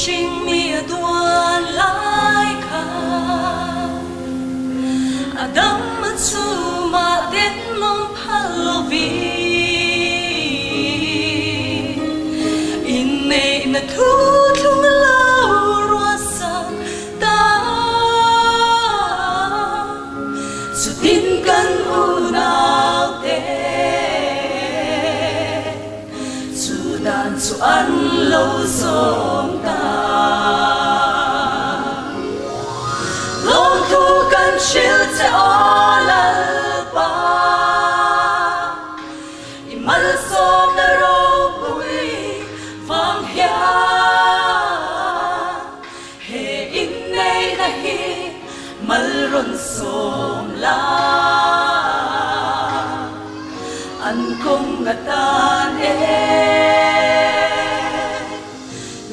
trình mía tuan lai kha Adam chu ma det nom phalovi in nei na thu thung lao ro sa ta su tin kan u nao te su dan su an lo som ta long thu kan shil te ola pa I mal som na ro bui vang hia he in nei na hi mal ron som la an kong ngatan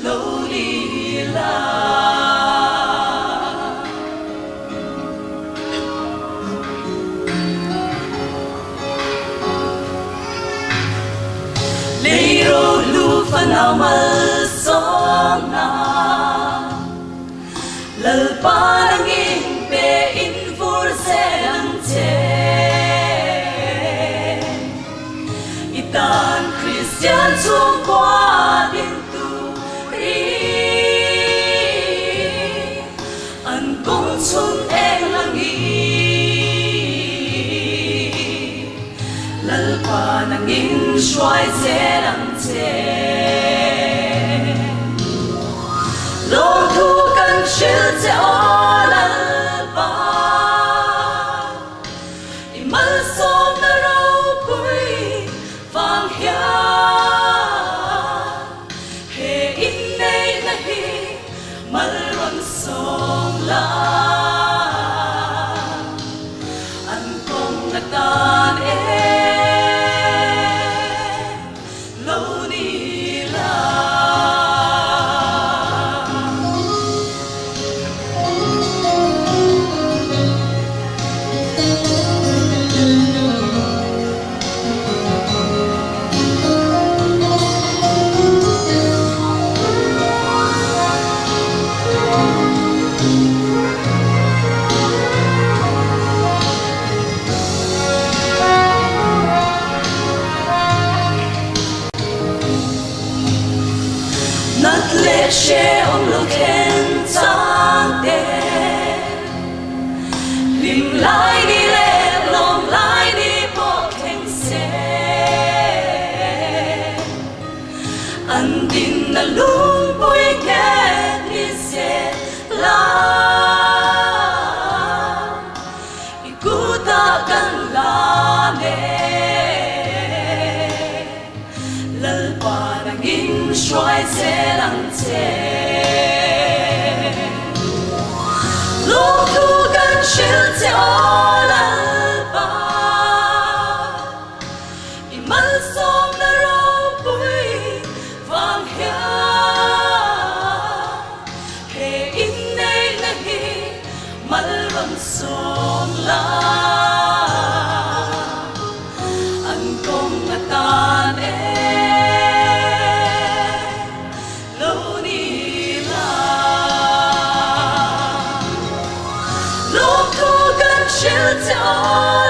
lo li la Leiro lu fanao mal som na lal pa nang in pe in vur se ang che itan Christian chung qua din tu ri an kong chung eng lang i lal pa nang in shuai se ang che long thu kan shil che ola pa I mal som na ro pui vang hia he in nei na hi mal ron som la an kong na tan lo ni la Nat le she om lo khen sang de lim lai đi le lom lai đi po khen se an din na lung pui ke ni se la ikuta kan la ne lal pa nang in shuai se lang che long thu kan shil te ola pa I mal som na ro pui vang hia he in nei na hi mal ron som la an kong na tan lo ni la long thu kan shil te ola